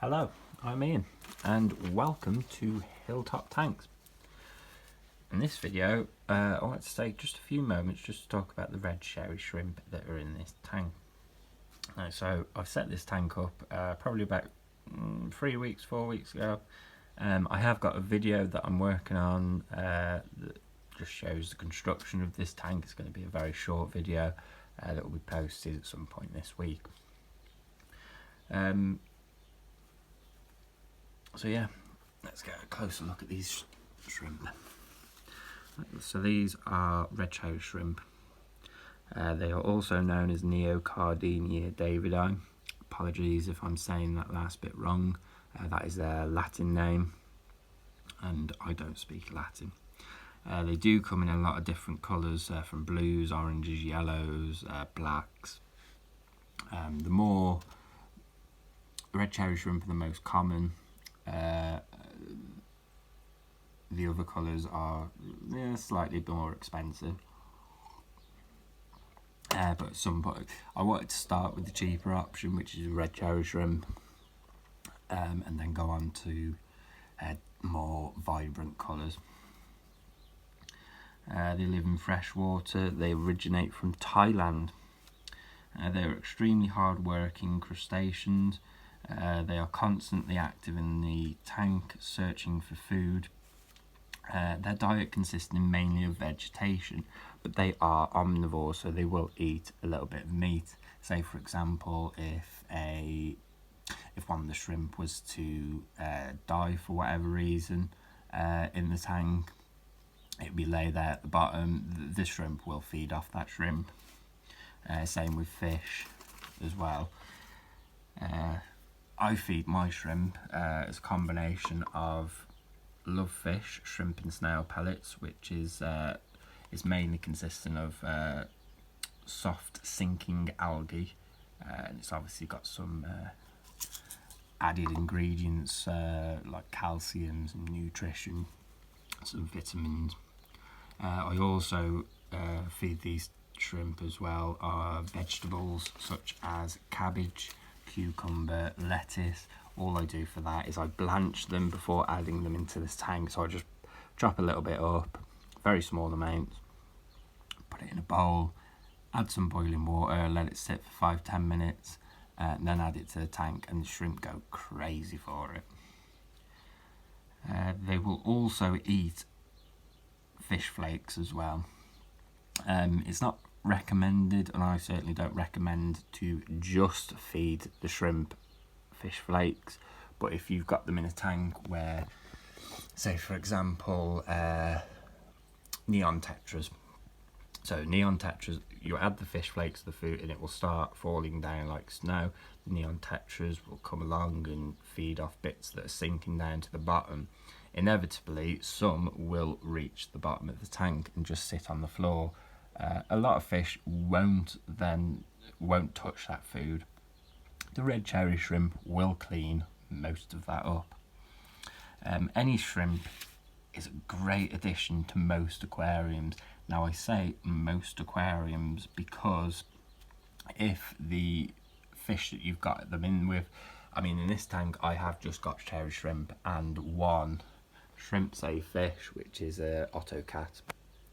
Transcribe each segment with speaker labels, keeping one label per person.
Speaker 1: Hello, I'm Ian and welcome to Hilltop Tanks. In this video I want to take just a few moments just to talk about the red sherry shrimp that are in this tank. So I've set this tank up probably about 4 weeks ago. I have got a video that I'm working on that just shows the construction of this tank. It's going to be a very short video that will be posted at some point this week. So yeah, let's get a closer look at these shrimp. So these are red sherry shrimp. They are also known as Neocardinia davidi. Apologies if I'm saying that last bit wrong. That is their Latin name, and I don't speak Latin. They do come in a lot of different colours, from blues, oranges, yellows, blacks. The red cherry shrimp are the most common. The other colours are slightly more expensive. But at some point, I wanted to start with the cheaper option, which is red cherry shrimp, and then go on to more vibrant colours. They live in fresh water. They originate from Thailand. They're extremely hard-working crustaceans. They are constantly active in the tank, searching for food. Their diet consists mainly of vegetation, but they are omnivores, so they will eat a little bit of meat. Say, for example, if one of the shrimp was to die for whatever reason in the tank, it would be lay there at the bottom. The shrimp will feed off that shrimp. Same with fish as well. I feed my shrimp as a combination of lovefish, shrimp and snail pellets, which is mainly consisting of soft sinking algae, and it's obviously got some added ingredients like calcium, some nutrition, some vitamins. I also feed these shrimp as well vegetables such as cabbage, cucumber, lettuce. All I do for that is I blanch them before adding them into this tank. So I just chop a little bit up, very small amounts, put it in a bowl, add some boiling water, let it sit for 5-10 minutes, and then add it to the tank, and the shrimp go crazy for it. They will also eat fish flakes as well. It's not recommended, and I certainly don't recommend to just feed the shrimp fish flakes, but if you've got them in a tank where, say for example, neon tetras. So neon tetras, you add the fish flakes to the food and it will start falling down like snow. The neon tetras will come along and feed off bits that are sinking down to the bottom. Inevitably, some will reach the bottom of the tank and just sit on the floor. A lot of fish won't touch that food. The red cherry shrimp will clean most of that up. Any shrimp is a great addition to most aquariums. Now I say most aquariums because if the fish that you've got them in with, I mean in this tank I have just got cherry shrimp and one shrimp safe fish, which is a Ottocat.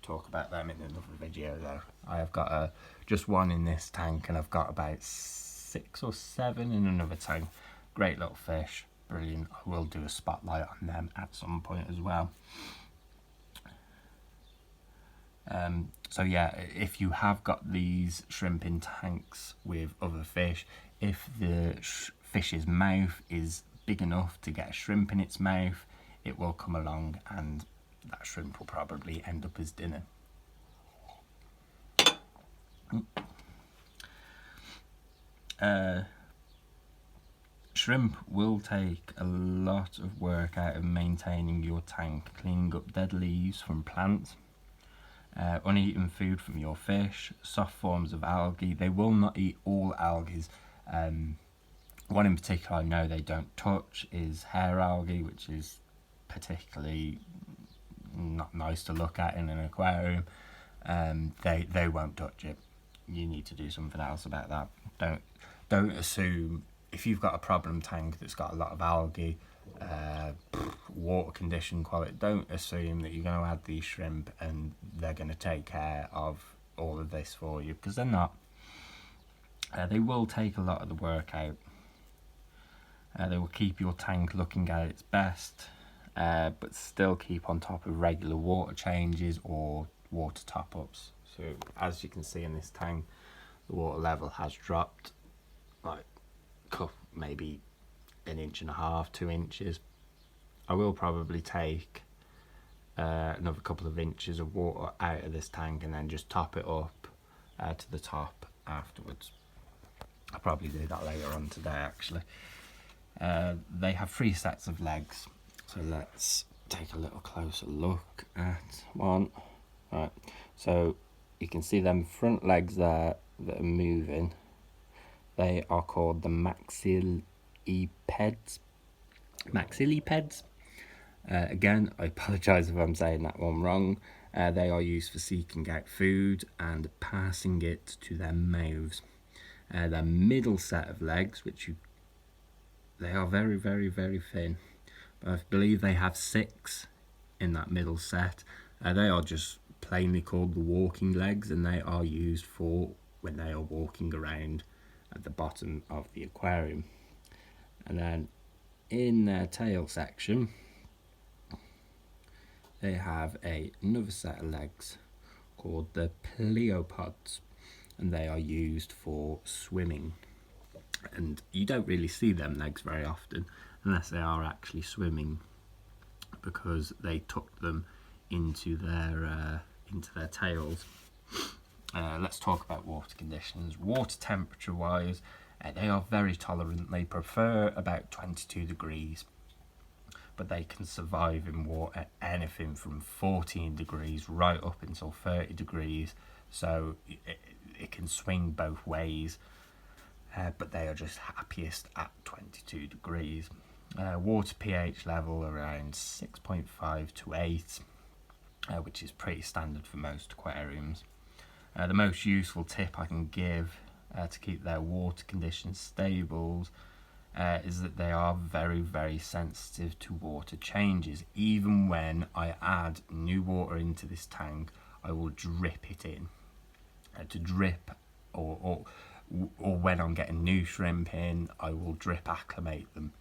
Speaker 1: Talk about them in another video though. I have got just one in this tank, and I've got about 6 or 7 in another tank. Great little fish, brilliant. I will do a spotlight on them at some point as well. So yeah, if you have got these shrimp in tanks with other fish, if the fish's mouth is big enough to get a shrimp in its mouth, it will come along and that shrimp will probably end up as dinner. Shrimp will take a lot of work out of maintaining your tank, cleaning up dead leaves from plants, uneaten food from your fish, soft forms of algae. They will not eat all algae. One in particular I know they don't touch is hair algae, which is particularly not nice to look at in an aquarium. They won't touch it. You need to do something else about that. Don't assume if you've got a problem tank that's got a lot of algae, water condition quality, don't assume that you're going to add these shrimp and they're going to take care of all of this for you, because they're not. They will take a lot of the work out. They will keep your tank looking at its best, but still keep on top of regular water changes or water top-ups. So as you can see in this tank, the water level has dropped like maybe 1.5 inches, 2 inches. I will probably take another couple of inches of water out of this tank and then just top it up to the top afterwards. I'll probably do that later on today, actually. They have 3 sets of legs, so let's take a little closer look at one. Right, so you can see them front legs there that are moving. They are called the maxillipeds. Again, I apologise if I'm saying that one wrong. They are used for seeking out food and passing it to their mouths. Their middle set of legs, they are very, very, very thin, but I believe they have 6 in that middle set. They are just plainly called the walking legs, and they are used for when they are walking around at the bottom of the aquarium. And then in their tail section, they have another set of legs called the pleopods, and they are used for swimming. And you don't really see them legs very often unless they are actually swimming, because they tuck them into their tails. Let's talk about water conditions. Water temperature wise, they are very tolerant. They prefer about 22 degrees, but they can survive in water anything from 14 degrees right up until 30 degrees, so it can swing both ways, but they are just happiest at 22 degrees. Water pH level around 6.5 to 8, which is pretty standard for most aquariums. The most useful tip I can give to keep their water conditions stable is that they are very, very sensitive to water changes. Even when I add new water into this tank, I will drip it in. To drip, or when I'm getting new shrimp in, I will drip acclimate them.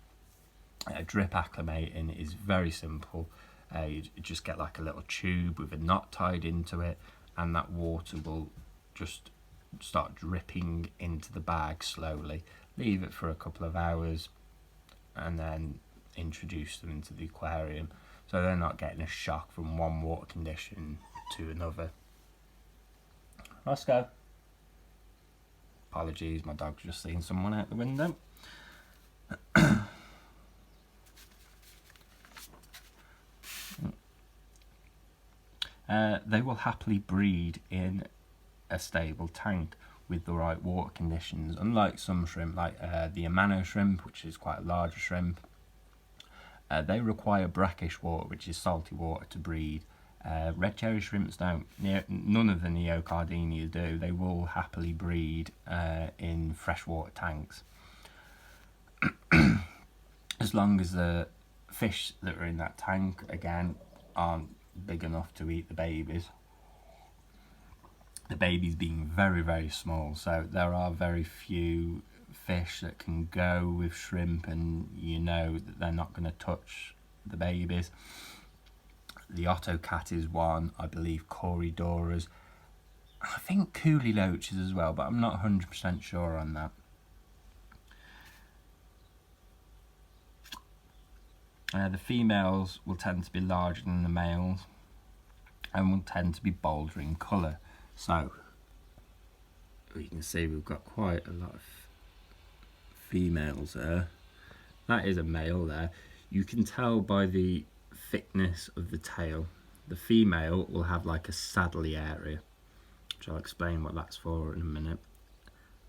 Speaker 1: Drip acclimating is very simple. You just get like a little tube with a knot tied into it, and that water will just start dripping into the bag slowly. Leave it for a couple of hours and then introduce them into the aquarium, so they're not getting a shock from one water condition to another. Roscoe. Apologies, my dog's just seen someone out the window. They will happily breed in a stable tank with the right water conditions. Unlike some shrimp, like the Amano shrimp, which is quite a larger shrimp, they require brackish water, which is salty water, to breed. Red cherry shrimps don't. None of the Neocardinia do. They will happily breed in freshwater tanks. As long as the fish that are in that tank, again, aren't big enough to eat the babies. The babies being very, very small, so there are very few fish that can go with shrimp and you know that they're not going to touch the babies. The Ottocat is one, I believe Corydoras, I think Coolie Loaches as well, but I'm not 100% sure on that. The females will tend to be larger than the males and will tend to be bolder in colour. So you can see we've got quite a lot of females there. That is a male there. You can tell by the thickness of the tail. The female will have like a saddly area, which I'll explain what that's for in a minute.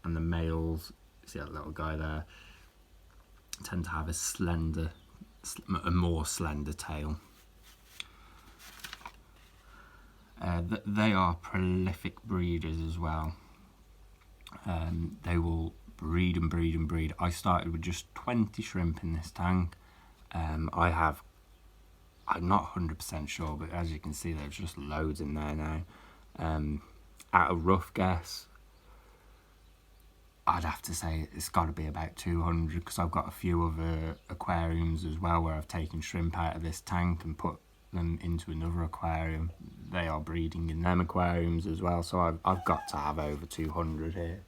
Speaker 1: And the males, see that little guy there, tend to have a more slender tail. They are prolific breeders as well. They will breed and breed and breed. I started with just 20 shrimp in this tank. I'm not 100% sure, but as you can see, there's just loads in there now. At a rough guess, I'd have to say it's got to be about 200, because I've got a few other aquariums as well where I've taken shrimp out of this tank and put them into another aquarium. They are breeding in them aquariums as well, so I've got to have over 200 here.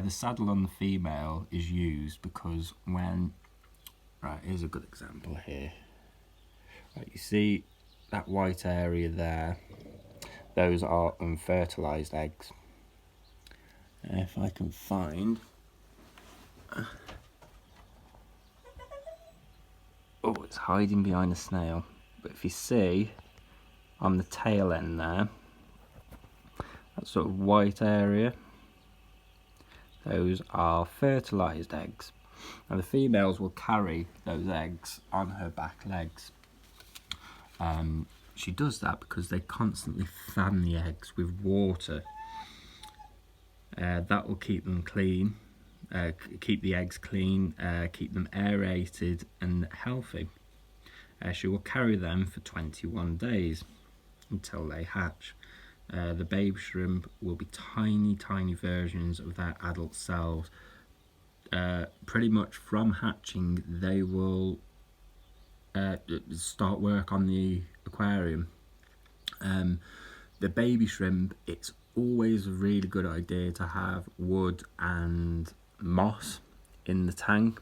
Speaker 1: The saddle on the female is used because when, right, here's a good example here. Right, you see that white area there, those are unfertilized eggs. If I can find, oh, it's hiding behind a snail, but if you see on the tail end there, that sort of white area, those are fertilised eggs. Now the females will carry those eggs on her back legs. She does that because they constantly fan the eggs with water. That will keep them clean, keep the eggs clean, keep them aerated and healthy. She will carry them for 21 days until they hatch. The baby shrimp will be tiny versions of their adult selves. Pretty much from hatching, they will start work on the aquarium. The baby shrimp, it's always a really good idea to have wood and moss in the tank.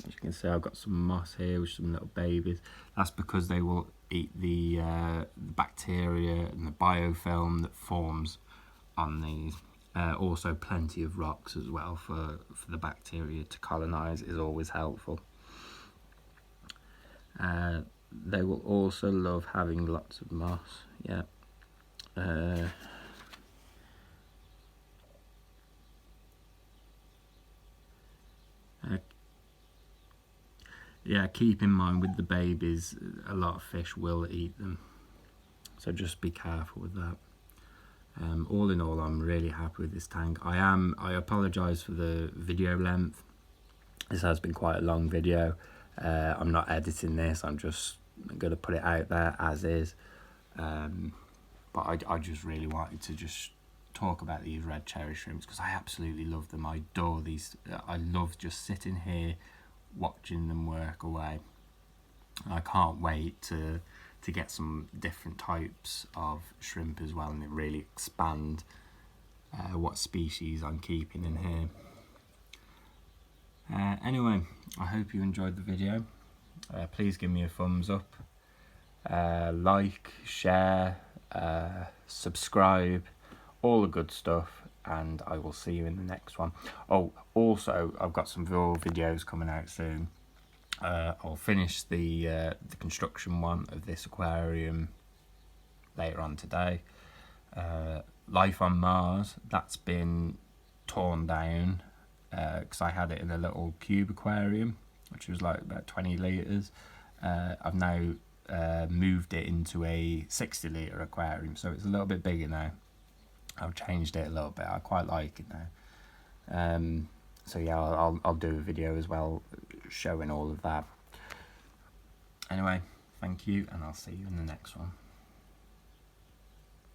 Speaker 1: As you can see, I've got some moss here with some little babies. That's because they will eat the bacteria and the biofilm that forms on these. Also plenty of rocks as well for the bacteria to colonize is always helpful. They will also love having lots of moss. Yeah. Yeah, keep in mind with the babies, a lot of fish will eat them, so just be careful with that. All in all, I'm really happy with this tank. I apologise for the video length. This has been quite a long video. I'm not editing this, I'm just going to put it out there as is. But I just really wanted to just talk about these red cherry shrimps because I absolutely love them. I adore these. I love just sitting here watching them work away. I can't wait to get some different types of shrimp as well and really expand what species I'm keeping in here. Anyway, I hope you enjoyed the video. Please give me a thumbs up, like, share, subscribe, all the good stuff, and I will see you in the next one. Oh, also, I've got some more videos coming out soon. I'll finish the construction one of this aquarium later on today. Life on Mars, that's been torn down because I had it in a little cube aquarium, which was like about 20 litres. I've now moved it into a 60 litre aquarium, so it's a little bit bigger now. I've changed it a little bit. I quite like it now. So yeah, I'll do a video as well showing all of that. Anyway, thank you, and I'll see you in the next one.